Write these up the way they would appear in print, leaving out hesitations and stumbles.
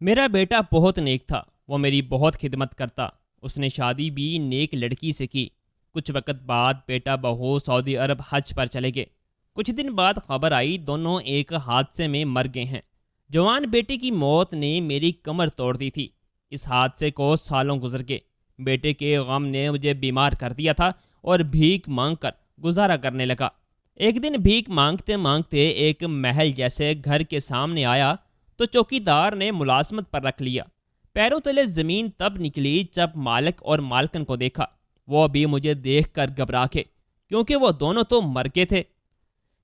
میرا بیٹا بہت نیک تھا، وہ میری بہت خدمت کرتا۔ اس نے شادی بھی نیک لڑکی سے کی۔ کچھ وقت بعد بیٹا بہو سعودی عرب حج پر چلے گئے۔ کچھ دن بعد خبر آئی دونوں ایک حادثے میں مر گئے ہیں۔ جوان بیٹے کی موت نے میری کمر توڑ دی تھی۔ اس حادثے کو سالوں گزر گئے۔ بیٹے کے غم نے مجھے بیمار کر دیا تھا اور بھیک مانگ کر گزارا کرنے لگا۔ ایک دن بھیک مانگتے مانگتے ایک محل جیسے گھر کے سامنے آیا تو چوکیدار نے ملازمت پر رکھ لیا۔ پیروں تلے زمین تب نکلی جب مالک اور مالکن کو دیکھا۔ وہ بھی مجھے دیکھ کر گھبرا کے، کیونکہ وہ دونوں تو مر گئے تھے۔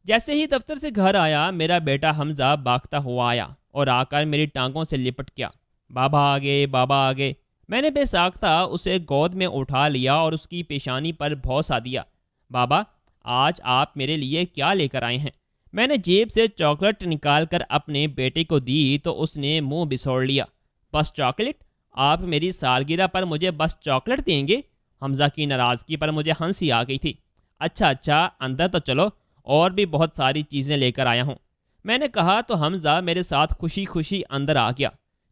جیسے ہی دفتر سے گھر آیا، میرا بیٹا حمزہ بھاگتا ہوا آیا اور آ کر میری ٹانگوں سے لپٹ گیا۔ بابا آگے، بابا آگے۔ میں نے بے ساختہ اسے گود میں اٹھا لیا اور اس کی پیشانی پر بوسہ دیا۔ بابا، آج آپ میرے لیے کیا لے کر آئے ہیں؟ میں نے جیب سے چاکلیٹ نکال کر اپنے بیٹے کو دی تو اس نے منہ بسوڑ لیا۔ بس چاکلیٹ؟ آپ میری سالگرہ پر مجھے بس چاکلیٹ دیں گے؟ حمزہ کی ناراضگی پر مجھے ہنسی آ گئی تھی۔ اچھا، اندر تو چلو، اور بھی بہت ساری چیزیں لے کر آیا ہوں، میں نے کہا تو حمزہ میرے ساتھ خوشی خوشی اندر آ گیا۔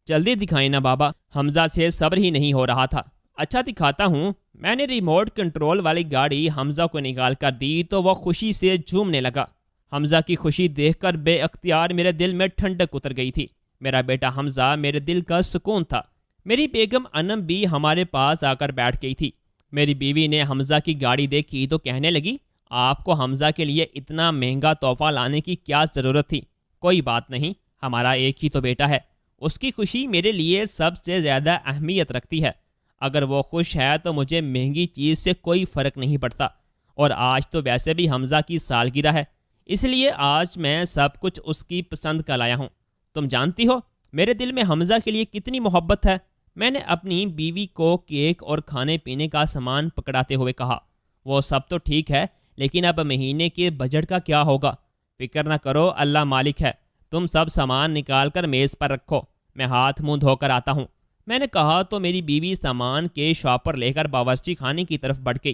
جلدی دکھائیں نا بابا، حمزہ سے صبر ہی نہیں ہو رہا تھا۔ اچھا دکھاتا ہوں۔ میں نے ریموٹ کنٹرول والی گاڑی حمزہ کو نکال کر دی تو وہ خوشی سے جھومنے لگا۔ حمزہ کی خوشی دیکھ کر بے اختیار میرے دل میں ٹھنڈک اتر گئی تھی۔ میرا بیٹا حمزہ میرے دل کا سکون تھا۔ میری بیگم انم بھی ہمارے پاس آ کر بیٹھ گئی تھی۔ میری بیوی نے حمزہ کی گاڑی دیکھی تو کہنے لگی، آپ کو حمزہ کے لیے اتنا مہنگا تحفہ لانے کی کیا ضرورت تھی؟ کوئی بات نہیں، ہمارا ایک ہی تو بیٹا ہے، اس کی خوشی میرے لیے سب سے زیادہ اہمیت رکھتی ہے۔ اگر وہ خوش ہے تو مجھے مہنگی چیز سے کوئی فرق نہیں پڑتا، اور آج تو ویسے بھی حمزہ کی سالگرہ ہے، اس لیے آج میں سب کچھ اس کی پسند کا لایا ہوں۔ تم جانتی ہو میرے دل میں حمزہ کے لیے کتنی محبت ہے۔ میں نے اپنی بیوی کو کیک اور کھانے پینے کا سامان پکڑاتے ہوئے کہا، وہ سب تو ٹھیک ہے، لیکن اب مہینے کے بجٹ کا کیا ہوگا؟ فکر نہ کرو، اللہ مالک ہے، تم سب سامان نکال کر میز پر رکھو، میں ہاتھ منہ دھو کر آتا ہوں۔ میں نے کہا تو میری بیوی سامان کے شاپر لے کر باورچی خانے کی طرف بڑھ گئی۔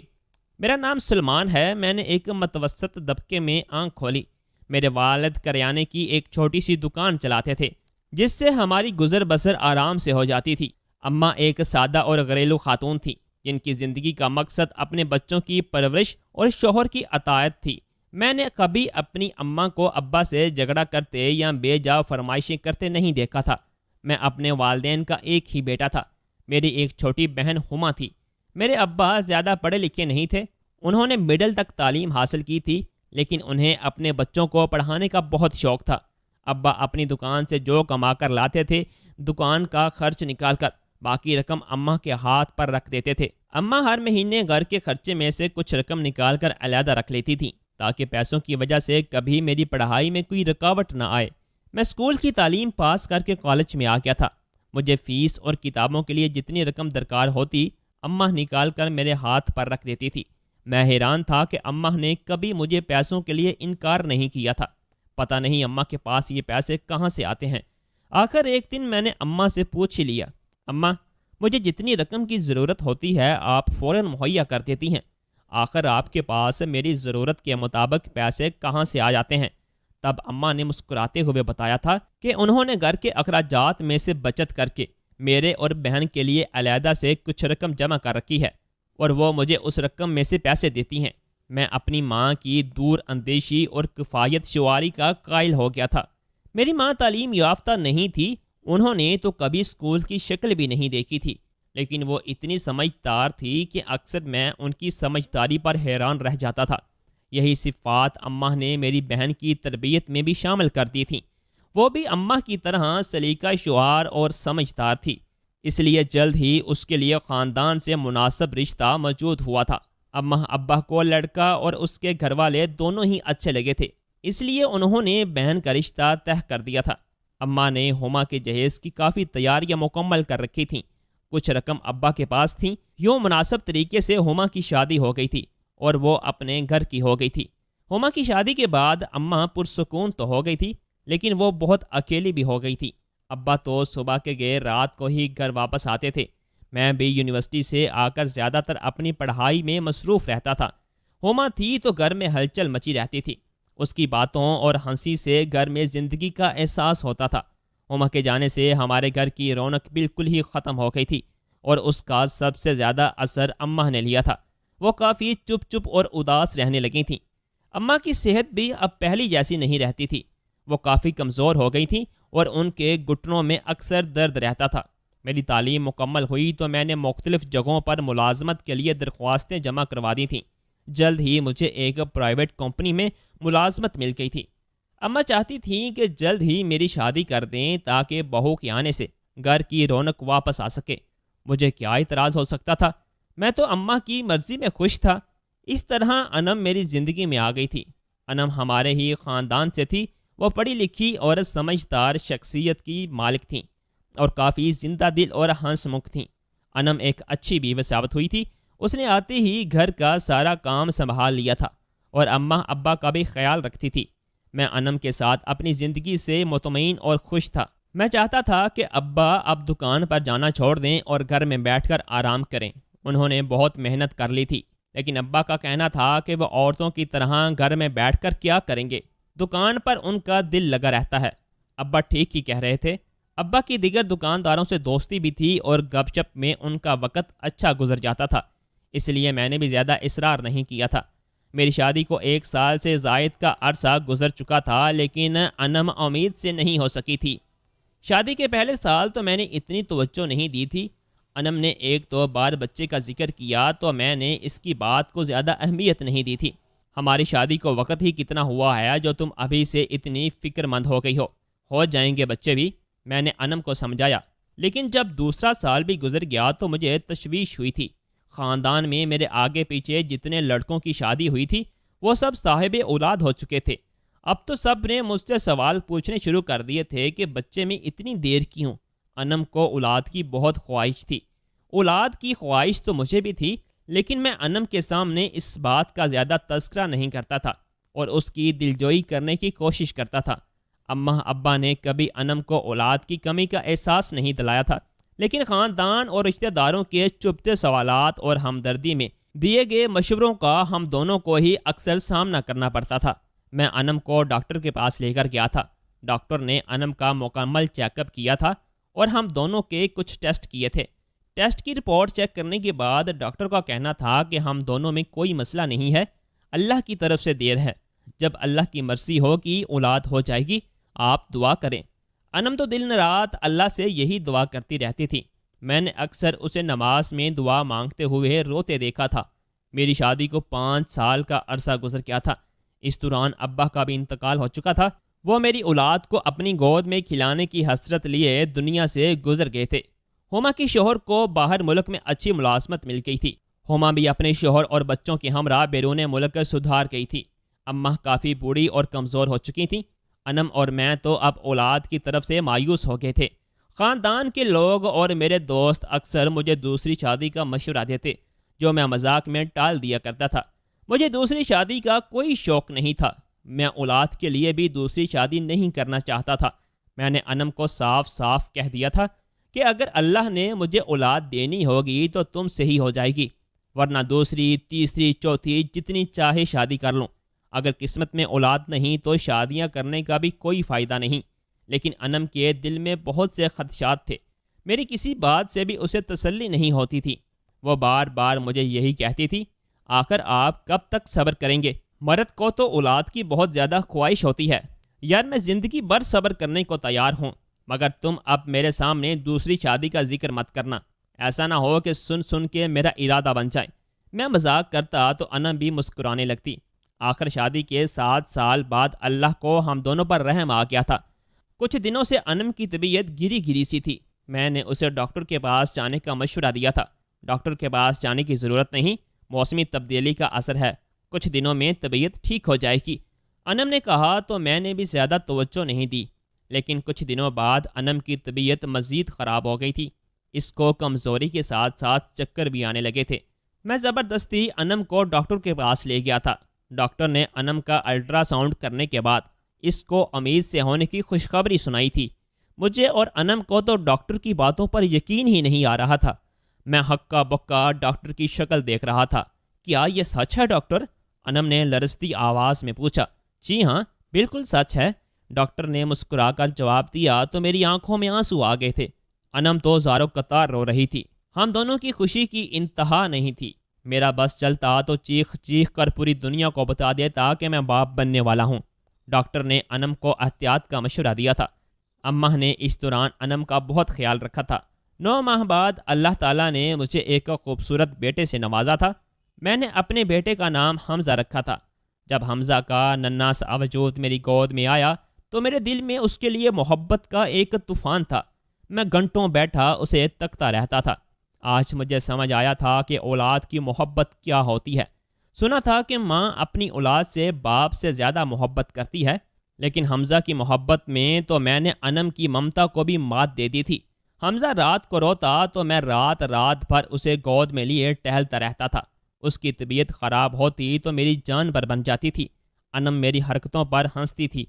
میرا نام سلمان ہے۔ میں نے ایک متوسط طبقے میں آنکھ کھولی۔ میرے والد کریانے کی ایک چھوٹی سی دکان چلاتے تھے، جس سے ہماری گزر بسر آرام سے ہو جاتی تھی۔ اماں ایک سادہ اور گھریلو خاتون تھی، جن کی زندگی کا مقصد اپنے بچوں کی پرورش اور شوہر کی اطاعت تھی۔ میں نے کبھی اپنی اماں کو ابا سے جھگڑا کرتے یا بے جا فرمائشیں کرتے نہیں دیکھا تھا۔ میں اپنے والدین کا ایک ہی بیٹا تھا۔ میری ایک چھوٹی بہن ہما تھی۔ میرے ابا زیادہ پڑھے لکھے نہیں تھے، انہوں نے مڈل تک تعلیم حاصل کی تھی، لیکن انہیں اپنے بچوں کو پڑھانے کا بہت شوق تھا۔ ابا اپنی دکان سے جو کما کر لاتے تھے، دکان کا خرچ نکال کر باقی رقم اماں کے ہاتھ پر رکھ دیتے تھے۔ اماں ہر مہینے گھر کے خرچے میں سے کچھ رقم نکال کر علیحدہ رکھ لیتی تھیں، تاکہ پیسوں کی وجہ سے کبھی میری پڑھائی میں کوئی رکاوٹ نہ آئے۔ میں اسکول کی تعلیم پاس کر کے کالج میں آ گیا تھا۔ مجھے فیس اور کتابوں کے لیے جتنی رقم درکار ہوتی، اماں نکال کر میرے ہاتھ پر رکھ دیتی تھی۔ میں حیران تھا کہ اماں نے کبھی مجھے پیسوں کے لیے انکار نہیں کیا تھا۔ پتہ نہیں اماں کے پاس یہ پیسے کہاں سے آتے ہیں۔ آخر ایک دن میں نے اماں سے پوچھ ہی لیا، اماں، مجھے جتنی رقم کی ضرورت ہوتی ہے آپ فوراً مہیا کر دیتی ہیں، آخر آپ کے پاس میری ضرورت کے مطابق پیسے کہاں سے آ جاتے ہیں؟ تب اماں نے مسکراتے ہوئے بتایا تھا کہ انہوں نے گھر کے اخراجات میں سے بچت کر کے میرے اور بہن کے لیے علیحدہ سے کچھ رقم جمع کر رکھی ہے، اور وہ مجھے اس رقم میں سے پیسے دیتی ہیں۔ میں اپنی ماں کی دور اندیشی اور کفایت شعاری کا قائل ہو گیا تھا۔ میری ماں تعلیم یافتہ نہیں تھی، انہوں نے تو کبھی اسکول کی شکل بھی نہیں دیکھی تھی، لیکن وہ اتنی سمجھدار تھی کہ اکثر میں ان کی سمجھداری پر حیران رہ جاتا تھا۔ یہی صفات اماں نے میری بہن کی تربیت میں بھی شامل کر دی تھیں۔ وہ بھی اماں کی طرح سلیقہ شعار اور سمجھدار تھی، اس لیے جلد ہی اس کے لیے خاندان سے مناسب رشتہ موجود ہوا تھا۔ اماں ابا کو لڑکا اور اس کے گھر والے دونوں ہی اچھے لگے تھے، اس لیے انہوں نے بہن کا رشتہ طے کر دیا تھا۔ اماں نے ہما کے جہیز کی کافی تیاریاں مکمل کر رکھی تھیں۔ کچھ رقم ابا کے پاس تھیں، یوں مناسب طریقے سے ہما کی شادی ہو گئی تھی اور وہ اپنے گھر کی ہو گئی تھی۔ ہما کی شادی کے بعد اماں پرسکون تو ہو گئی تھی، لیکن وہ بہت اکیلی بھی ہو گئی تھی۔ ابا تو صبح کے گئے رات کو ہی گھر واپس آتے تھے۔ میں بھی یونیورسٹی سے آ کر زیادہ تر اپنی پڑھائی میں مصروف رہتا تھا۔ ہما تھی تو گھر میں ہلچل مچی رہتی تھی۔ اس کی باتوں اور ہنسی سے گھر میں زندگی کا احساس ہوتا تھا۔ ہما کے جانے سے ہمارے گھر کی رونق بالکل ہی ختم ہو گئی تھی، اور اس کا سب سے زیادہ اثر اماں نے لیا تھا۔ وہ کافی چپ چپ اور اداس رہنے لگی تھیں۔ اماں کی صحت بھی اب پہلی جیسی نہیں رہتی تھی، وہ کافی کمزور ہو گئی تھیں اور ان کے گھٹنوں میں اکثر درد رہتا تھا۔ میری تعلیم مکمل ہوئی تو میں نے مختلف جگہوں پر ملازمت کے لیے درخواستیں جمع کروا دی تھیں۔ جلد ہی مجھے ایک پرائیویٹ کمپنی میں ملازمت مل گئی تھی۔ اماں چاہتی تھیں کہ جلد ہی میری شادی کر دیں تاکہ بہو کے آنے سے گھر کی رونق واپس آ سکے۔ مجھے کیا اعتراض ہو سکتا تھا؟ میں تو اماں کی مرضی میں خوش تھا۔ اس طرح انم میری زندگی میں آ گئی تھی۔ انم ہمارے ہی خاندان سے تھی۔ وہ پڑھی لکھی اور سمجھدار شخصیت کی مالک تھیں اور کافی زندہ دل اور ہنس مکھ تھیں۔ انم ایک اچھی بیوی ثابت ہوئی تھی۔ اس نے آتے ہی گھر کا سارا کام سنبھال لیا تھا اور اماں ابا کا بھی خیال رکھتی تھی۔ میں انم کے ساتھ اپنی زندگی سے مطمئن اور خوش تھا۔ میں چاہتا تھا کہ ابا اب دکان پر جانا چھوڑ دیں اور گھر میں بیٹھ کر آرام کریں۔ انہوں نے بہت محنت کر لی تھی، لیکن ابا کا کہنا تھا کہ وہ عورتوں کی طرح گھر میں بیٹھ کر کیا کریں گے، دکان پر ان کا دل لگا رہتا ہے۔ ابا ٹھیک ہی کہہ رہے تھے۔ ابا کی دیگر دکانداروں سے دوستی بھی تھی اور گپ شپ میں ان کا وقت اچھا گزر جاتا تھا، اس لیے میں نے بھی زیادہ اصرار نہیں کیا تھا۔ میری شادی کو 1 سال سے زائد کا عرصہ گزر چکا تھا، لیکن انم امید سے نہیں ہو سکی تھی۔ شادی کے پہلے سال تو میں نے اتنی توجہ نہیں دی تھی۔ انم نے 1-2 بار بچے کا ذکر کیا تو میں نے اس کی بات کو زیادہ اہمیت نہیں دی تھی۔ ہماری شادی کو وقت ہی کتنا ہوا ہے جو تم ابھی سے اتنی فکر مند ہو گئی ہو جائیں گے بچے بھی، میں نے انم کو سمجھایا۔ لیکن جب دوسرا سال بھی گزر گیا تو مجھے تشویش ہوئی تھی۔ خاندان میں میرے آگے پیچھے جتنے لڑکوں کی شادی ہوئی تھی وہ سب صاحب اولاد ہو چکے تھے۔ اب تو سب نے مجھ سے سوال پوچھنے شروع کر دیے تھے کہ بچے میں اتنی دیر کیوں؟ انم کو اولاد کی بہت خواہش تھی۔ اولاد کی خواہش تو مجھے بھی تھی، لیکن میں انم کے سامنے اس بات کا زیادہ تذکرہ نہیں کرتا تھا اور اس کی دلجوئی کرنے کی کوشش کرتا تھا۔ اماں ابا نے کبھی انم کو اولاد کی کمی کا احساس نہیں دلایا تھا، لیکن خاندان اور رشتہ داروں کے چبھتے سوالات اور ہمدردی میں دیے گئے مشوروں کا ہم دونوں کو ہی اکثر سامنا کرنا پڑتا تھا۔ میں انم کو ڈاکٹر کے پاس لے کر گیا تھا۔ ڈاکٹر نے انم کا مکمل چیک اپ کیا تھا اور ہم دونوں کے کچھ ٹیسٹ کیے تھے۔ ٹیسٹ کی رپورٹ چیک کرنے کے بعد ڈاکٹر کا کہنا تھا کہ ہم دونوں میں کوئی مسئلہ نہیں ہے، اللہ کی طرف سے دیر ہے، جب اللہ کی مرضی ہوگی اولاد ہو جائے گی، آپ دعا کریں۔ انم تو دن رات اللہ سے یہی دعا کرتی رہتی تھی۔ میں نے اکثر اسے نماز میں دعا مانگتے ہوئے روتے دیکھا تھا۔ میری شادی کو 5 سال کا عرصہ گزر گیا تھا۔ اس دوران ابا کا بھی انتقال ہو چکا تھا۔ وہ میری اولاد کو اپنی گود میں کھلانے کی حسرت لیے دنیا سے گزر گئے تھے۔ ہما کے شوہر کو باہر ملک میں اچھی ملازمت مل گئی تھی۔ ہما بھی اپنے شوہر اور بچوں کے ہمراہ بیرون ملک سدھار گئی تھی۔ اماں کافی بوڑھی اور کمزور ہو چکی تھیں۔ انم اور میں تو اب اولاد کی طرف سے مایوس ہو گئے تھے۔ خاندان کے لوگ اور میرے دوست اکثر مجھے دوسری شادی کا مشورہ دیتے، جو میں مذاق میں ٹال دیا کرتا تھا۔ مجھے دوسری شادی کا کوئی شوق نہیں تھا۔ میں اولاد کے لیے بھی دوسری شادی نہیں کرنا چاہتا تھا۔ میں نے انم کو صاف صاف کہہ دیا تھا کہ اگر اللہ نے مجھے اولاد دینی ہوگی تو تم سے ہی ہو جائے گی، ورنہ دوسری، تیسری، چوتھی جتنی چاہے شادی کر لوں۔ اگر قسمت میں اولاد نہیں تو شادیاں کرنے کا بھی کوئی فائدہ نہیں۔ لیکن انم کے دل میں بہت سے خدشات تھے۔ میری کسی بات سے بھی اسے تسلی نہیں ہوتی تھی۔ وہ بار بار مجھے یہی کہتی تھی، آخر آپ کب تک صبر کریں گے؟ مرد کو تو اولاد کی بہت زیادہ خواہش ہوتی ہے۔ یار میں زندگی بھر صبر کرنے کو تیار ہوں، مگر تم اب میرے سامنے دوسری شادی کا ذکر مت کرنا۔ ایسا نہ ہو کہ سن کے میرا ارادہ بن جائے۔ میں مذاق کرتا تو انم بھی مسکرانے لگتی۔ آخر شادی کے 7 سال بعد اللہ کو ہم دونوں پر رحم آ گیا تھا۔ کچھ دنوں سے انم کی طبیعت گری گری سی تھی۔ میں نے اسے ڈاکٹر کے پاس جانے کا مشورہ دیا تھا۔ ڈاکٹر کے پاس جانے کی ضرورت نہیں، موسمی تبدیلی کا اثر ہے، کچھ دنوں میں طبیعت ٹھیک ہو جائے گی۔ انم نے کہا تو میں نے بھی زیادہ توجہ نہیں دی، لیکن کچھ دنوں بعد انم کی طبیعت مزید خراب ہو گئی تھی۔ اس کو کمزوری کے ساتھ ساتھ چکر بھی آنے لگے تھے۔ میں زبردستی انم کو ڈاکٹر کے پاس لے گیا تھا۔ ڈاکٹر نے انم کا الٹرا ساؤنڈ کرنے کے بعد اس کو امید سے ہونے کی خوشخبری سنائی تھی۔ مجھے اور انم کو تو ڈاکٹر کی باتوں پر یقین ہی نہیں آ رہا تھا۔ میں ہکا بکا ڈاکٹر کی شکل دیکھ رہا تھا۔ کیا یہ سچ ہے ڈاکٹر؟ انم نے لرزتی آواز میں پوچھا۔ جی ہاں، بالکل سچ ہے۔ ڈاکٹر نے مسکرا کر جواب دیا تو میری آنکھوں میں آنسو آ گئے تھے۔ انم تو زاروں قطار رو رہی تھی۔ ہم دونوں کی خوشی کی انتہا نہیں تھی۔ میرا بس چلتا تو چیخ چیخ کر پوری دنیا کو بتا دیتا کہ میں باپ بننے والا ہوں۔ ڈاکٹر نے انم کو احتیاط کا مشورہ دیا تھا۔ اماں نے اس دوران انم کا بہت خیال رکھا تھا۔ 9 ماہ بعد اللہ تعالیٰ نے مجھے ایک خوبصورت بیٹے سے نوازا تھا۔ میں نے اپنے بیٹے کا نام حمزہ رکھا تھا۔ جب حمزہ کا ننھا سا وجود میری گود میں آیا تو میرے دل میں اس کے لیے محبت کا ایک طوفان تھا۔ میں گھنٹوں بیٹھا اسے تکتا رہتا تھا۔ آج مجھے سمجھ آیا تھا کہ اولاد کی محبت کیا ہوتی ہے۔ سنا تھا کہ ماں اپنی اولاد سے باپ سے زیادہ محبت کرتی ہے، لیکن حمزہ کی محبت میں تو میں نے انم کی ممتا کو بھی مات دے دی تھی۔ حمزہ رات کو روتا تو میں رات رات بھر اسے گود میں لیے ٹہلتا رہتا تھا۔ اس کی طبیعت خراب ہوتی تو میری جان بر بن جاتی تھی۔ انم میری حرکتوں پر ہنستی تھی۔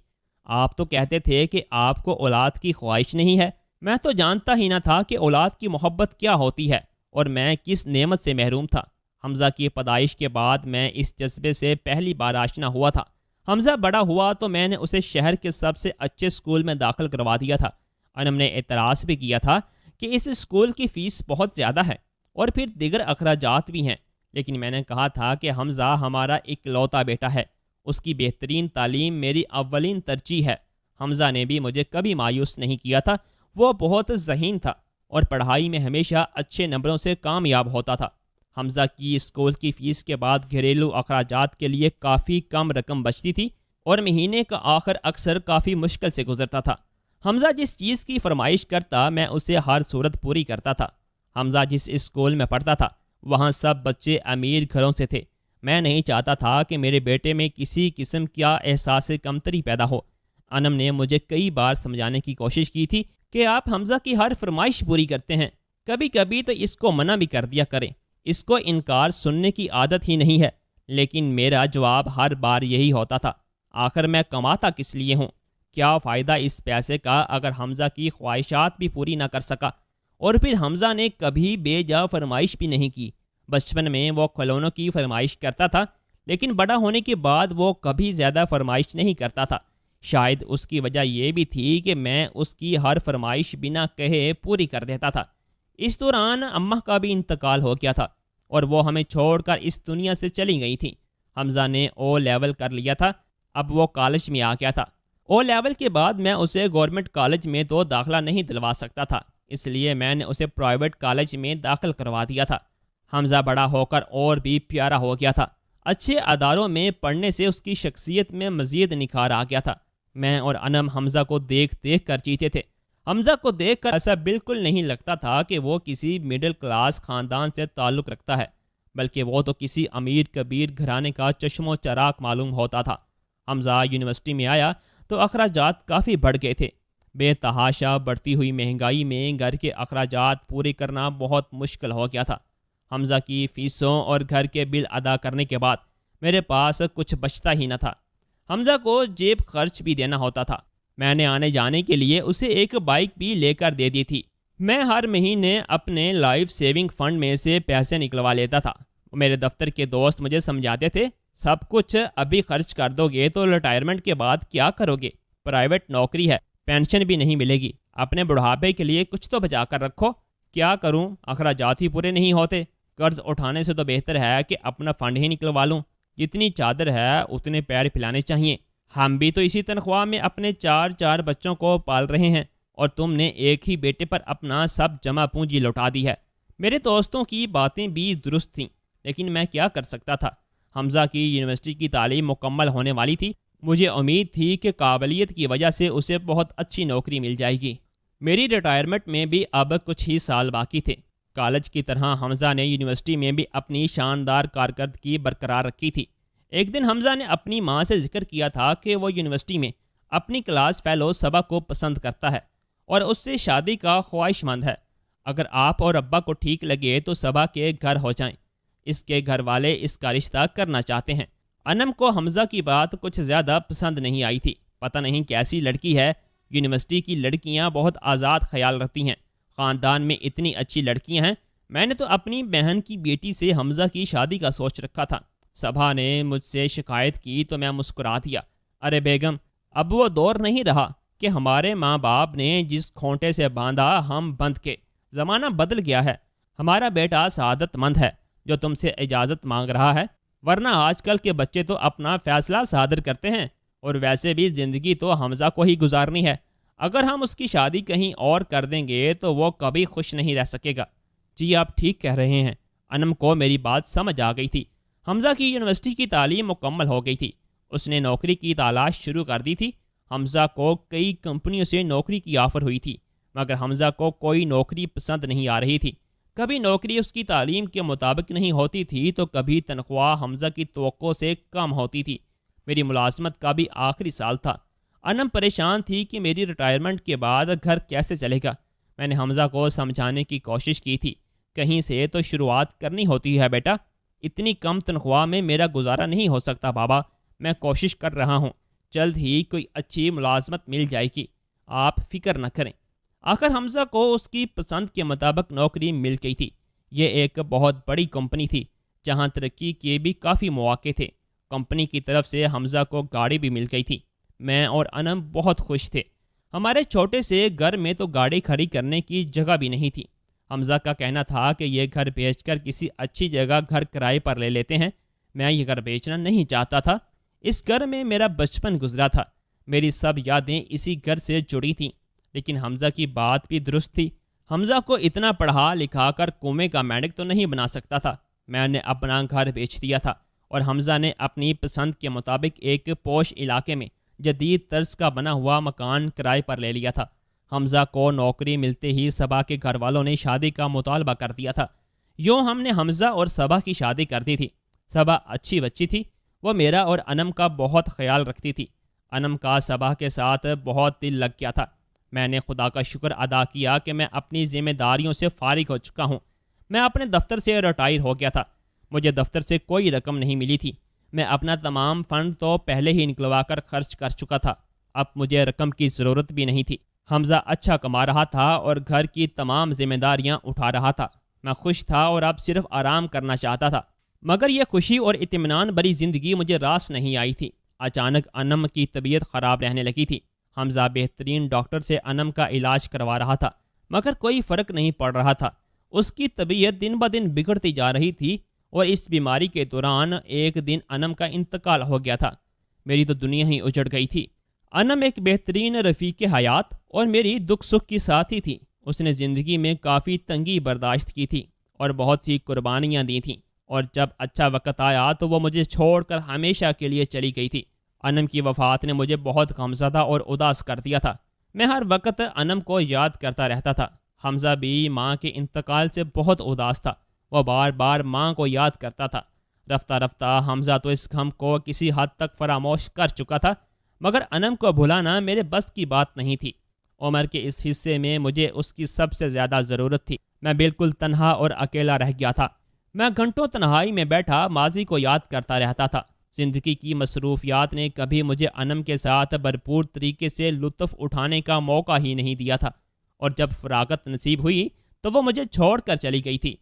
آپ تو کہتے تھے کہ آپ کو اولاد کی خواہش نہیں ہے۔ میں تو جانتا ہی نہ تھا کہ اولاد کی محبت کیا ہوتی ہے اور میں کس نعمت سے محروم تھا۔ حمزہ کی پیدائش کے بعد میں اس جذبے سے پہلی بار آشنا ہوا تھا۔ حمزہ بڑا ہوا تو میں نے اسے شہر کے سب سے اچھے اسکول میں داخل کروا دیا تھا۔ انم نے اعتراض بھی کیا تھا کہ اس اسکول کی فیس بہت زیادہ ہے اور پھر دیگر اخراجات بھی ہیں، لیکن میں نے کہا تھا کہ حمزہ ہمارا اکلوتا بیٹا ہے، اس کی بہترین تعلیم میری اولین ترجیح ہے۔ حمزہ نے بھی مجھے کبھی مایوس نہیں کیا تھا۔ وہ بہت ذہین تھا اور پڑھائی میں ہمیشہ اچھے نمبروں سے کامیاب ہوتا تھا۔ حمزہ کی اسکول کی فیس کے بعد گھریلو اخراجات کے لیے کافی کم رقم بچتی تھی اور مہینے کا آخر اکثر کافی مشکل سے گزرتا تھا۔ حمزہ جس چیز کی فرمائش کرتا میں اسے ہر صورت پوری کرتا تھا۔ حمزہ جس اسکول میں پڑھتا تھا وہاں سب بچے امیر گھروں سے تھے۔ میں نہیں چاہتا تھا کہ میرے بیٹے میں کسی قسم کا احساس کمتری پیدا ہو۔ انم نے مجھے کئی بار سمجھانے کی کوشش کی تھی کہ آپ حمزہ کی ہر فرمائش پوری کرتے ہیں، کبھی کبھی تو اس کو منع بھی کر دیا کریں، اس کو انکار سننے کی عادت ہی نہیں ہے۔ لیکن میرا جواب ہر بار یہی ہوتا تھا، آخر میں کماتا کس لیے ہوں؟ کیا فائدہ اس پیسے کا اگر حمزہ کی خواہشات بھی پوری نہ کر سکا؟ اور پھر حمزہ نے کبھی بے جا فرمائش بھی نہیں کی۔ بچپن میں وہ کھلونوں کی فرمائش کرتا تھا، لیکن بڑا ہونے کے بعد وہ کبھی زیادہ فرمائش نہیں کرتا تھا۔ شاید اس کی وجہ یہ بھی تھی کہ میں اس کی ہر فرمائش بنا کہے پوری کر دیتا تھا۔ اس دوران اماں کا بھی انتقال ہو گیا تھا اور وہ ہمیں چھوڑ کر اس دنیا سے چلی گئی تھیں۔ حمزہ نے او لیول کر لیا تھا، اب وہ کالج میں آ گیا تھا۔ او لیول کے بعد میں اسے گورنمنٹ کالج میں تو داخلہ نہیں دلوا سکتا تھا، اس لیے میں نے اسے پرائیویٹ کالج میں داخل کروا دیا تھا۔ حمزہ بڑا ہو کر اور بھی پیارا ہو گیا تھا۔ اچھے اداروں میں پڑھنے سے اس کی شخصیت میں مزید نکھار آ گیا تھا۔ میں اور انم حمزہ کو دیکھ دیکھ کر جیتے تھے۔ حمزہ کو دیکھ کر ایسا بالکل نہیں لگتا تھا کہ وہ کسی مڈل کلاس خاندان سے تعلق رکھتا ہے، بلکہ وہ تو کسی امیر کبیر گھرانے کا چشم و چراغ معلوم ہوتا تھا۔ حمزہ یونیورسٹی میں آیا تو اخراجات کافی بڑھ گئے تھے۔ بے تحاشا بڑھتی ہوئی مہنگائی میں گھر کے اخراجات پورے کرنا بہت مشکل ہو گیا تھا۔ حمزہ کی فیسوں اور گھر کے بل ادا کرنے کے بعد میرے پاس کچھ بچتا ہی نہ تھا۔ حمزہ کو جیب خرچ بھی دینا ہوتا تھا۔ میں نے آنے جانے کے لیے اسے ایک بائک بھی لے کر دے دی تھی۔ میں ہر مہینے اپنے لائف سیونگ فنڈ میں سے پیسے نکلوا لیتا تھا۔ میرے دفتر کے دوست مجھے سمجھاتے تھے، سب کچھ ابھی خرچ کر دو گے تو ریٹائرمنٹ کے بعد کیا کرو گے؟ پرائیویٹ نوکری ہے، پینشن بھی نہیں ملے گی، اپنے بڑھاپے کے لیے کچھ تو بچا کر رکھو۔ کیا کروں، اخراجات ہی پورے نہیں ہوتے۔ قرض اٹھانے سے تو بہتر ہے کہ اپنا فنڈ ہی نکلوا لوں۔ جتنی چادر ہے اتنے پیر پھیلانے چاہیے۔ ہم بھی تو اسی تنخواہ میں اپنے 4 بچوں کو پال رہے ہیں اور تم نے ایک ہی بیٹے پر اپنا سب جمع پونجی لوٹا دی ہے۔ میرے دوستوں کی باتیں بھی درست تھیں، لیکن میں کیا کر سکتا تھا؟ حمزہ کی یونیورسٹی کی تعلیم مکمل ہونے والی تھی۔ مجھے امید تھی کہ قابلیت کی وجہ سے اسے بہت اچھی نوکری مل جائے گی۔ میری ریٹائرمنٹ میں بھی اب کچھ ہی سال باقی تھے۔ کالج کی طرح حمزہ نے یونیورسٹی میں بھی اپنی شاندار کارکردگی برقرار رکھی تھی۔ ایک دن حمزہ نے اپنی ماں سے ذکر کیا تھا کہ وہ یونیورسٹی میں اپنی کلاس فیلو صبا کو پسند کرتا ہے اور اس سے شادی کا خواہش مند ہے۔ اگر آپ اور ابا کو ٹھیک لگے تو صبا کے گھر ہو جائیں۔ اس کے گھر والے اس کا رشتہ کرنا چاہتے ہیں۔ انم کو حمزہ کی بات کچھ زیادہ پسند نہیں آئی تھی۔ پتہ نہیں کیسی لڑکی ہے، یونیورسٹی کی لڑکیاں بہت آزاد خیال رکھتی ہیں، خاندان میں اتنی اچھی لڑکیاں ہیں۔ میں نے تو اپنی بہن کی بیٹی سے حمزہ کی شادی کا سوچ رکھا تھا۔ صبا نے مجھ سے شکایت کی تو میں مسکرا دیا، ارے بیگم، اب وہ دور نہیں رہا کہ ہمارے ماں باپ نے جس کھونٹے سے باندھا ہم بندھ کے۔ زمانہ بدل گیا ہے۔ ہمارا بیٹا سعادت مند ہے جو تم سے اجازت مانگ رہا ہے، ورنہ آج کل کے بچے تو اپنا فیصلہ صادر کرتے ہیں، اور ویسے بھی زندگی تو حمزہ کو ہی گزارنی ہے۔ اگر ہم اس کی شادی کہیں اور کر دیں گے تو وہ کبھی خوش نہیں رہ سکے گا۔ جی آپ ٹھیک کہہ رہے ہیں۔ انم کو میری بات سمجھ آ گئی تھی۔ حمزہ کی یونیورسٹی کی تعلیم مکمل ہو گئی تھی۔ اس نے نوکری کی تلاش شروع کر دی تھی۔ حمزہ کو کئی کمپنیوں سے نوکری کی آفر ہوئی تھی، مگر حمزہ کو کوئی نوکری پسند نہیں آ رہی تھی۔ کبھی نوکری اس کی تعلیم کے مطابق نہیں ہوتی تھی تو کبھی تنخواہ حمزہ کی توقع سے کم ہوتی تھی۔ میری ملازمت کا بھی آخری سال تھا۔ انم پریشان تھی کہ میری ریٹائرمنٹ کے بعد گھر کیسے چلے گا۔ میں نے حمزہ کو سمجھانے کی کوشش کی تھی، کہیں سے تو شروعات کرنی ہوتی ہے بیٹا، اتنی کم تنخواہ میں میرا گزارا نہیں ہو سکتا بابا، میں کوشش کر رہا ہوں، جلد ہی کوئی اچھی ملازمت مل جائے گی، آپ فکر نہ کریں۔ آخر حمزہ کو اس کی پسند کے مطابق نوکری مل گئی تھی۔ یہ ایک بہت بڑی کمپنی تھی جہاں ترقی کے بھی کافی مواقع تھے۔ کمپنی کی طرف سے حمزہ کو گاڑی بھی مل گئی تھی۔ میں اور انم بہت خوش تھے۔ ہمارے چھوٹے سے گھر میں تو گاڑی کھڑی کرنے کی جگہ بھی نہیں تھی۔ حمزہ کا کہنا تھا کہ یہ گھر بیچ کر کسی اچھی جگہ گھر کرائے پر لے لیتے ہیں۔ میں یہ گھر بیچنا نہیں چاہتا تھا۔ اس گھر میں میرا بچپن گزرا تھا، میری سب یادیں اسی گھر سے جڑی تھیں۔ لیکن حمزہ کی بات بھی درست تھی۔ حمزہ کو اتنا پڑھا لکھا کر کنویں کا مینڈک تو نہیں بنا سکتا تھا۔ میں نے اپنا گھر بیچ دیا تھا اور حمزہ نے اپنی پسند کے مطابق ایک پوش علاقے میں جدید طرز کا بنا ہوا مکان کرائے پر لے لیا تھا۔ حمزہ کو نوکری ملتے ہی صبا کے گھر والوں نے شادی کا مطالبہ کر دیا تھا۔ یوں ہم نے حمزہ اور صبا کی شادی کر دی تھی۔ صبا اچھی بچی تھی، وہ میرا اور انم کا بہت خیال رکھتی تھی۔ انم کا صبا کے ساتھ بہت دل لگ گیا تھا۔ میں نے خدا کا شکر ادا کیا کہ میں اپنی ذمہ داریوں سے فارغ ہو چکا ہوں۔ میں اپنے دفتر سے ریٹائر ہو گیا تھا۔ مجھے دفتر سے کوئی رقم نہیں ملی تھی۔ میں اپنا تمام فنڈ تو پہلے ہی نکلوا کر خرچ کر چکا تھا۔ اب مجھے رقم کی ضرورت بھی نہیں تھی۔ حمزہ اچھا کما رہا تھا اور گھر کی تمام ذمہ داریاں اٹھا رہا تھا۔ میں خوش تھا اور اب صرف آرام کرنا چاہتا تھا۔ مگر یہ خوشی اور اطمینان بھری زندگی مجھے راس نہیں آئی تھی۔ اچانک انم کی طبیعت خراب رہنے لگی تھی۔ حمزہ بہترین ڈاکٹر سے انم کا علاج کروا رہا تھا، مگر کوئی فرق نہیں پڑ رہا تھا۔ اس کی طبیعت دن بدن بگڑتی جا رہی تھی اور اس بیماری کے دوران ایک دن انم کا انتقال ہو گیا تھا۔ میری تو دنیا ہی اجڑ گئی تھی۔ انم ایک بہترین رفیق حیات اور میری دکھ سکھ کی ساتھی تھی۔ اس نے زندگی میں کافی تنگی برداشت کی تھی اور بہت سی قربانیاں دی تھیں، اور جب اچھا وقت آیا تو وہ مجھے چھوڑ کر ہمیشہ کے لیے چلی گئی تھی۔ انم کی وفات نے مجھے بہت غمزدہ اور اداس کر دیا تھا۔ میں ہر وقت انم کو یاد کرتا رہتا تھا۔ حمزہ بھی ماں کے انتقال سے بہت اداس تھا۔ وہ بار بار ماں کو یاد کرتا تھا۔ رفتہ رفتہ حمزہ تو اس غم کو کسی حد تک فراموش کر چکا تھا، مگر انم کو بھلانا میرے بس کی بات نہیں تھی۔ عمر کے اس حصے میں مجھے اس کی سب سے زیادہ ضرورت تھی۔ میں بالکل تنہا اور اکیلا رہ گیا تھا۔ میں گھنٹوں تنہائی میں بیٹھا ماضی کو یاد کرتا رہتا تھا۔ زندگی کی مصروفیات نے کبھی مجھے انم کے ساتھ بھرپور طریقے سے لطف اٹھانے کا موقع ہی نہیں دیا تھا، اور جب فراغت نصیب ہوئی تو وہ مجھے چھوڑ کر چلی گئی تھی۔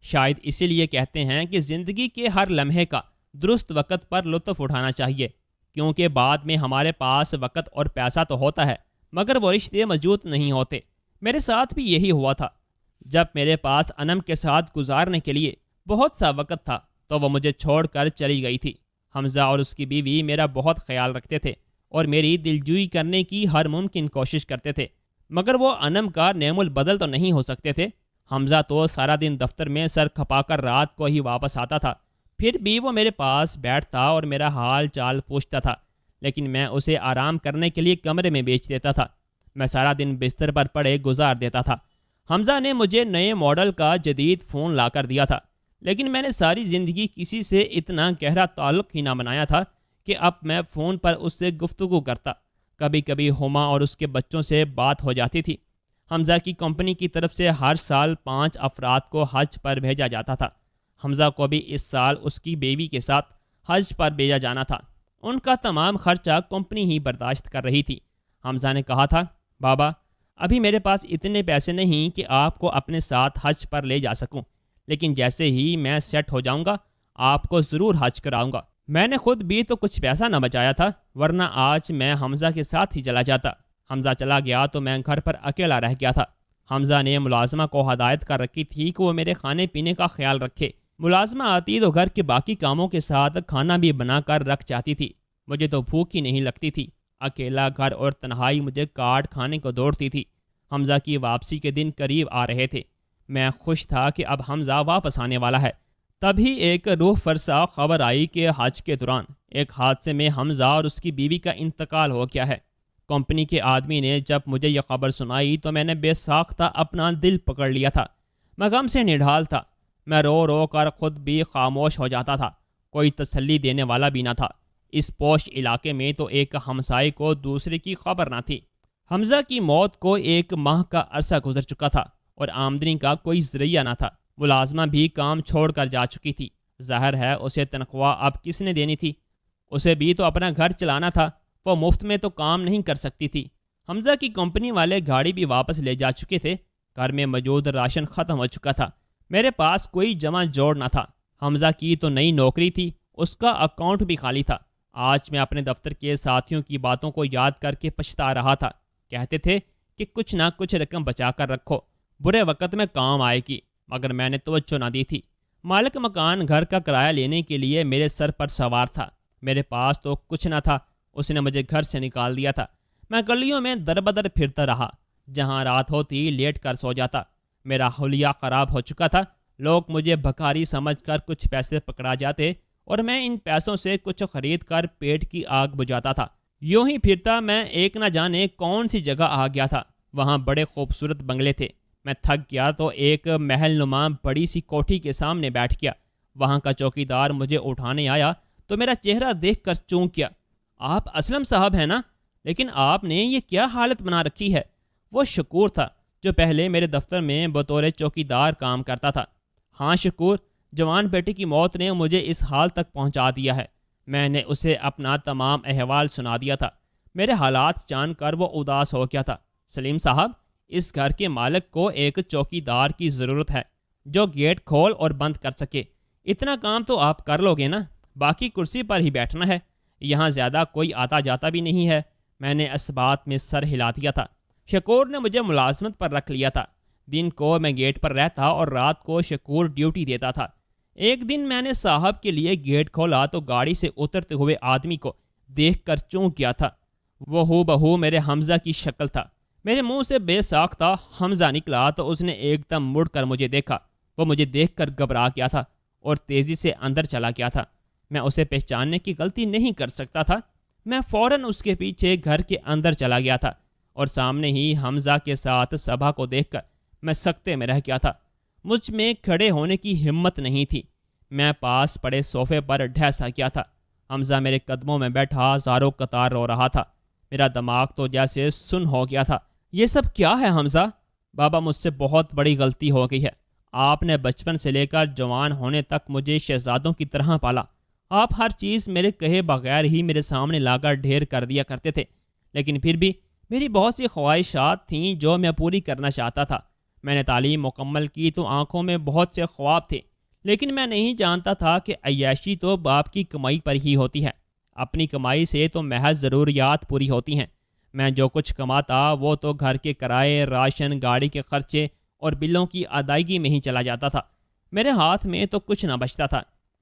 شاید اسی لیے کہتے ہیں کہ زندگی کے ہر لمحے کا درست وقت پر لطف اٹھانا چاہیے، کیونکہ بعد میں ہمارے پاس وقت اور پیسہ تو ہوتا ہے مگر وہ رشتے موجود نہیں ہوتے۔ میرے ساتھ بھی یہی ہوا تھا۔ جب میرے پاس انم کے ساتھ گزارنے کے لیے بہت سا وقت تھا تو وہ مجھے چھوڑ کر چلی گئی تھی۔ حمزہ اور اس کی بیوی میرا بہت خیال رکھتے تھے اور میری دلجوئی کرنے کی ہر ممکن کوشش کرتے تھے، مگر وہ انم کا نعم البدل تو نہیں ہو سکتے تھے۔ حمزہ تو سارا دن دفتر میں سر کھپا کر رات کو ہی واپس آتا تھا، پھر بھی وہ میرے پاس بیٹھتا اور میرا حال چال پوچھتا تھا، لیکن میں اسے آرام کرنے کے لیے کمرے میں بیچ دیتا تھا۔ میں سارا دن بستر پر پڑے گزار دیتا تھا۔ حمزہ نے مجھے نئے ماڈل کا جدید فون لا کر دیا تھا، لیکن میں نے ساری زندگی کسی سے اتنا گہرا تعلق ہی نہ بنایا تھا کہ اب میں فون پر اس سے گفتگو کرتا۔ کبھی کبھی ہما اور اس کے بچوں سے بات ہو جاتی تھی۔ حمزہ کی کمپنی کی طرف سے ہر سال 5 افراد کو حج پر بھیجا جاتا تھا۔ حمزہ کو بھی اس سال اس کی بیوی کے ساتھ حج پر بھیجا جانا تھا۔ ان کا تمام خرچہ کمپنی ہی برداشت کر رہی تھی۔ حمزہ نے کہا تھا، بابا ابھی میرے پاس اتنے پیسے نہیں کہ آپ کو اپنے ساتھ حج پر لے جا سکوں، لیکن جیسے ہی میں سیٹ ہو جاؤں گا آپ کو ضرور حج کراؤں گا۔ میں نے خود بھی تو کچھ پیسہ نہ بچایا تھا، ورنہ آج میں حمزہ کے ساتھ ہی چلا جاتا۔ حمزہ چلا گیا تو میں گھر پر اکیلا رہ گیا تھا۔ حمزہ نے ملازمہ کو ہدایت کر رکھی تھی کہ وہ میرے کھانے پینے کا خیال رکھے۔ ملازمہ آتی تو گھر کے باقی کاموں کے ساتھ کھانا بھی بنا کر رکھ جاتی تھی۔ مجھے تو بھوک ہی نہیں لگتی تھی۔ اکیلا گھر اور تنہائی مجھے کاٹ کھانے کو دوڑتی تھی۔ حمزہ کی واپسی کے دن قریب آ رہے تھے۔ میں خوش تھا کہ اب حمزہ واپس آنے والا ہے۔ تبھی ایک روح فرسا خبر آئی کہ حج کے دوران ایک حادثے میں حمزہ اور اس کی بیوی کا انتقال ہو گیا ہے۔ کمپنی کے آدمی نے جب مجھے یہ خبر سنائی تو میں نے بے ساختہ اپنا دل پکڑ لیا تھا۔ میں غم سے نڈھال تھا۔ میں رو رو کر خود بھی خاموش ہو جاتا تھا۔ کوئی تسلی دینے والا بھی نہ تھا۔ اس پوش علاقے میں تو ایک ہمسائے کو دوسرے کی خبر نہ تھی۔ حمزہ کی موت کو 1 ماہ کا عرصہ گزر چکا تھا اور آمدنی کا کوئی ذریعہ نہ تھا۔ ملازمہ بھی کام چھوڑ کر جا چکی تھی۔ ظاہر ہے اسے تنخواہ اب کس نے دینی تھی؟ اسے بھی تو اپنا گھر چلانا تھا۔ وہ مفت میں تو کام نہیں کر سکتی تھی۔ حمزہ کی کمپنی والے گاڑی بھی واپس لے جا چکے تھے۔ گھر میں موجود راشن ختم ہو چکا تھا۔ میرے پاس کوئی جمع جوڑ نہ تھا۔ حمزہ کی تو نئی نوکری تھی، اس کا اکاؤنٹ بھی خالی تھا۔ آج میں اپنے دفتر کے ساتھیوں کی باتوں کو یاد کر کے پچھتا رہا تھا۔ کہتے تھے کہ کچھ نہ کچھ رقم بچا کر رکھو، برے وقت میں کام آئے گی، مگر میں نے توجہ نہ دی تھی۔ مالک مکان گھر کا کرایہ لینے کے لیے میرے سر پر سوار تھا۔ میرے پاس تو کچھ نہ تھا، اس نے مجھے گھر سے نکال دیا تھا۔ میں گلیوں میں در بدر پھرتا رہا، جہاں رات ہوتی لیٹ کر سو جاتا۔ میرا حلیہ خراب ہو چکا تھا۔ لوگ مجھے بھکاری سمجھ کر کچھ پیسے پکڑا جاتے اور میں ان پیسوں سے کچھ خرید کر پیٹ کی آگ بجھاتا تھا۔ یوں ہی پھرتا میں ایک نہ جانے کون سی جگہ آ گیا تھا۔ وہاں بڑے خوبصورت بنگلے تھے۔ میں تھک گیا تو ایک محل نما بڑی سی کوٹھی کے سامنے بیٹھ گیا۔ وہاں کا چوکیدار مجھے اٹھانے آیا تو میرا چہرہ دیکھ کر چونک گیا۔ آپ اسلم صاحب ہیں نا؟ لیکن آپ نے یہ کیا حالت بنا رکھی ہے؟ وہ شکور تھا جو پہلے میرے دفتر میں بطور چوکیدار کام کرتا تھا۔ ہاں شکور، جوان بیٹے کی موت نے مجھے اس حال تک پہنچا دیا ہے۔ میں نے اسے اپنا تمام احوال سنا دیا تھا۔ میرے حالات جان کر وہ اداس ہو گیا تھا۔ سلیم صاحب، اس گھر کے مالک کو ایک چوکیدار کی ضرورت ہے جو گیٹ کھول اور بند کر سکے۔ اتنا کام تو آپ کر لو گے نا؟ باقی کرسی پر ہی بیٹھنا ہے۔ یہاں زیادہ کوئی آتا جاتا بھی نہیں ہے۔ میں نے اس بات میں سر ہلا دیا تھا۔ شکور نے مجھے ملازمت پر رکھ لیا تھا۔ دن کو میں گیٹ پر رہتا اور رات کو شکور ڈیوٹی دیتا تھا۔ ایک دن میں نے صاحب کے لیے گیٹ کھولا تو گاڑی سے اترتے ہوئے آدمی کو دیکھ کر چونک گیا تھا۔ وہ ہو بہو میرے حمزہ کی شکل تھا۔ میرے منہ سے بے ساختہ حمزہ نکلا تو اس نے ایک دم مڑ کر مجھے دیکھا۔ وہ مجھے دیکھ کر گھبرا گیا تھا اور تیزی سے اندر چلا گیا تھا۔ میں اسے پہچاننے کی غلطی نہیں کر سکتا تھا۔ میں فوراً اس کے پیچھے گھر کے اندر چلا گیا تھا اور سامنے ہی حمزہ کے ساتھ صبا کو دیکھ کر میں سکتے میں رہ گیا تھا۔ مجھ میں کھڑے ہونے کی ہمت نہیں تھی۔ میں پاس پڑے صوفے پر ڈھیسا گیا تھا۔ حمزہ میرے قدموں میں بیٹھا زاروں قطار رو رہا تھا۔ میرا دماغ تو جیسے سن ہو گیا تھا۔ یہ سب کیا ہے حمزہ؟ بابا، مجھ سے بہت بڑی غلطی ہو گئی ہے۔ آپ نے بچپن سے لے کر جوان ہونے تک مجھے شہزادوں کی طرح پالا۔ آپ ہر چیز میرے کہے بغیر ہی میرے سامنے لا کر ڈھیر کر دیا کرتے تھے، لیکن پھر بھی میری بہت سی خواہشات تھیں جو میں پوری کرنا چاہتا تھا۔ میں نے تعلیم مکمل کی تو آنکھوں میں بہت سے خواب تھے، لیکن میں نہیں جانتا تھا کہ عیاشی تو باپ کی کمائی پر ہی ہوتی ہے۔ اپنی کمائی سے تو محض ضروریات پوری ہوتی ہیں۔ میں جو کچھ کماتا وہ تو گھر کے کرائے، راشن، گاڑی کے خرچے اور بلوں کی ادائیگی میں ہی چلا جاتا تھا۔ میرے ہاتھ میں تو کچھ نہ بچتا تھا۔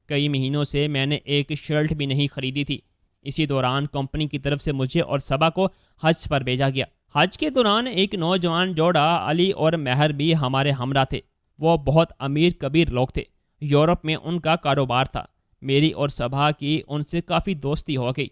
کئی مہینوں سے میں نے ایک شرٹ بھی نہیں خریدی تھی۔ اسی دوران کمپنی کی طرف سے مجھے اور صبا کو حج پر بھیجا گیا۔ حج کے دوران ایک نوجوان جوڑا علی اور مہر بھی ہمارے ہمراہ تھے۔ وہ بہت امیر کبیر لوگ تھے۔ یورپ میں ان کا کاروبار تھا۔ میری اور صبا کی ان سے کافی دوستی ہو گئی۔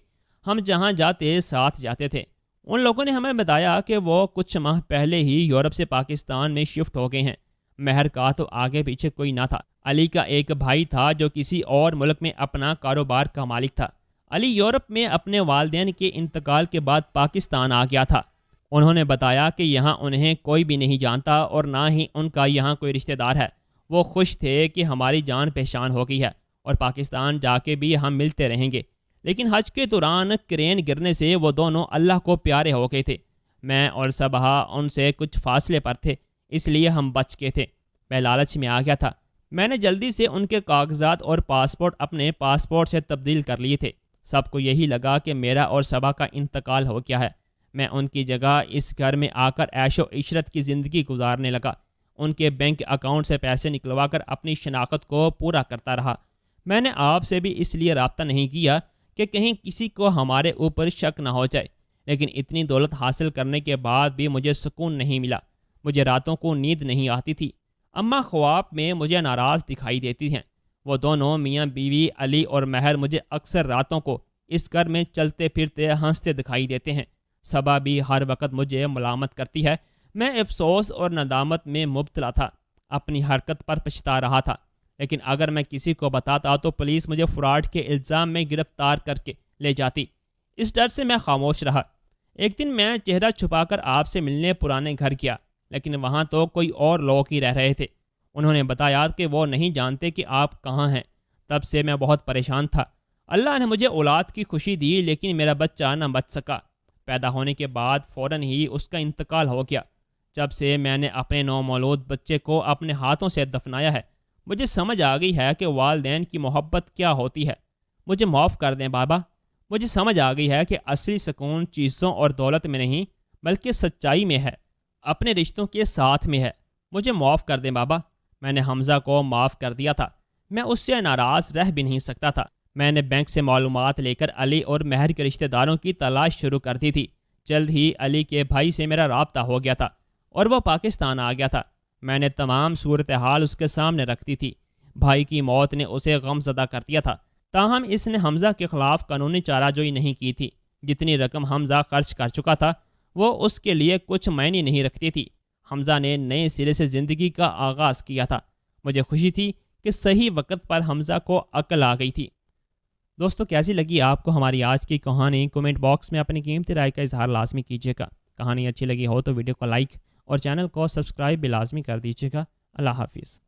ہم جہاں جاتے ساتھ جاتے تھے۔ ان لوگوں نے ہمیں بتایا کہ وہ کچھ ماہ پہلے ہی یورپ سے پاکستان میں شفٹ ہو گئے ہیں۔ مہر کا تو آگے پیچھے کوئی نہ تھا۔ علی کا ایک بھائی تھا جو کسی اور ملک میں اپنا کاروبار کا مالک تھا۔ علی یورپ میں اپنے والدین کے انتقال کے بعد پاکستان آ گیا تھا۔ انہوں نے بتایا کہ یہاں انہیں کوئی بھی نہیں جانتا اور نہ ہی ان کا یہاں کوئی رشتہ دار ہے۔ وہ خوش تھے کہ ہماری جان پہچان ہو گئی ہے اور پاکستان جا کے بھی ہم ملتے رہیں گے، لیکن حج کے دوران کرین گرنے سے وہ دونوں اللہ کو پیارے ہو گئے تھے۔ میں اور صبا ان سے کچھ فاصلے پر تھے، اس لیے ہم بچ گئے تھے۔ میں لالچ میں آ گیا تھا۔ میں نے جلدی سے ان کے کاغذات اور پاسپورٹ اپنے پاسپورٹ سے تبدیل کر لیے تھے۔ سب کو یہی لگا کہ میرا اور صبا کا انتقال ہو گیا ہے۔ میں ان کی جگہ اس گھر میں آ کر عیش و عشرت کی زندگی گزارنے لگا۔ ان کے بینک اکاؤنٹ سے پیسے نکلوا کر اپنی شناخت کو پورا کرتا رہا۔ میں نے آپ سے بھی اس لیے رابطہ نہیں کیا کہ کہیں کسی کو ہمارے اوپر شک نہ ہو جائے، لیکن اتنی دولت حاصل کرنے کے بعد بھی مجھے سکون نہیں ملا۔ مجھے راتوں کو نیند نہیں آتی تھی۔ اماں خواب میں مجھے ناراض دکھائی دیتی ہیں۔ وہ دونوں میاں بیوی علی اور مہر مجھے اکثر راتوں کو اس گھر میں چلتے پھرتے ہنستے دکھائی دیتے ہیں۔ صبا بھی ہر وقت مجھے ملامت کرتی ہے۔ میں افسوس اور ندامت میں مبتلا تھا، اپنی حرکت پر پچھتا رہا تھا، لیکن اگر میں کسی کو بتاتا تو پولیس مجھے فراڈ کے الزام میں گرفتار کر کے لے جاتی۔ اس ڈر سے میں خاموش رہا۔ ایک دن میں چہرہ چھپا کر آپ سے ملنے پرانے گھر گیا، لیکن وہاں تو کوئی اور لوگ ہی رہ رہے تھے۔ انہوں نے بتایا کہ وہ نہیں جانتے کہ آپ کہاں ہیں۔ تب سے میں بہت پریشان تھا۔ اللہ نے مجھے اولاد کی خوشی دی، لیکن میرا بچہ نہ بچ سکا۔ پیدا ہونے کے بعد فوراً ہی اس کا انتقال ہو گیا۔ جب سے میں نے اپنے نومولود بچے کو اپنے ہاتھوں سے دفنایا ہے، مجھے سمجھ آ گئی ہے کہ والدین کی محبت کیا ہوتی ہے۔ مجھے معاف کر دیں بابا۔ مجھے سمجھ آ گئی ہے کہ اصلی سکون چیزوں اور دولت میں نہیں، بلکہ سچائی میں ہے، اپنے رشتوں کے ساتھ میں ہے۔ مجھے معاف کر دیں بابا۔ میں نے حمزہ کو معاف کر دیا تھا۔ میں اس سے ناراض رہ بھی نہیں سکتا تھا۔ میں نے بینک سے معلومات لے کر علی اور مہر کے رشتہ داروں کی تلاش شروع کر دی تھی۔ جلد ہی علی کے بھائی سے میرا رابطہ ہو گیا تھا اور وہ پاکستان آ گیا تھا۔ میں نے تمام صورتحال اس کے سامنے رکھ دی تھی۔ بھائی کی موت نے اسے غم زدہ کر دیا تھا، تاہم اس نے حمزہ کے خلاف قانونی چارہ جوئی نہیں کی تھی۔ جتنی رقم حمزہ خرچ کر چکا تھا وہ اس کے لیے کچھ معنی نہیں رکھتی تھی۔ حمزہ نے نئے سرے سے زندگی کا آغاز کیا تھا۔ مجھے خوشی تھی کہ صحیح وقت پر حمزہ کو عقل آ گئی تھی۔ دوستو، کیسی لگی آپ کو ہماری آج کی کہانی؟ کومنٹ باکس میں اپنی قیمتی رائے کا اظہار لازمی کیجیے گا۔ کہانی اچھی لگی ہو تو ویڈیو کو لائک اور چینل کو سبسکرائب بھی لازمی کر دیجیے گا۔ اللہ حافظ۔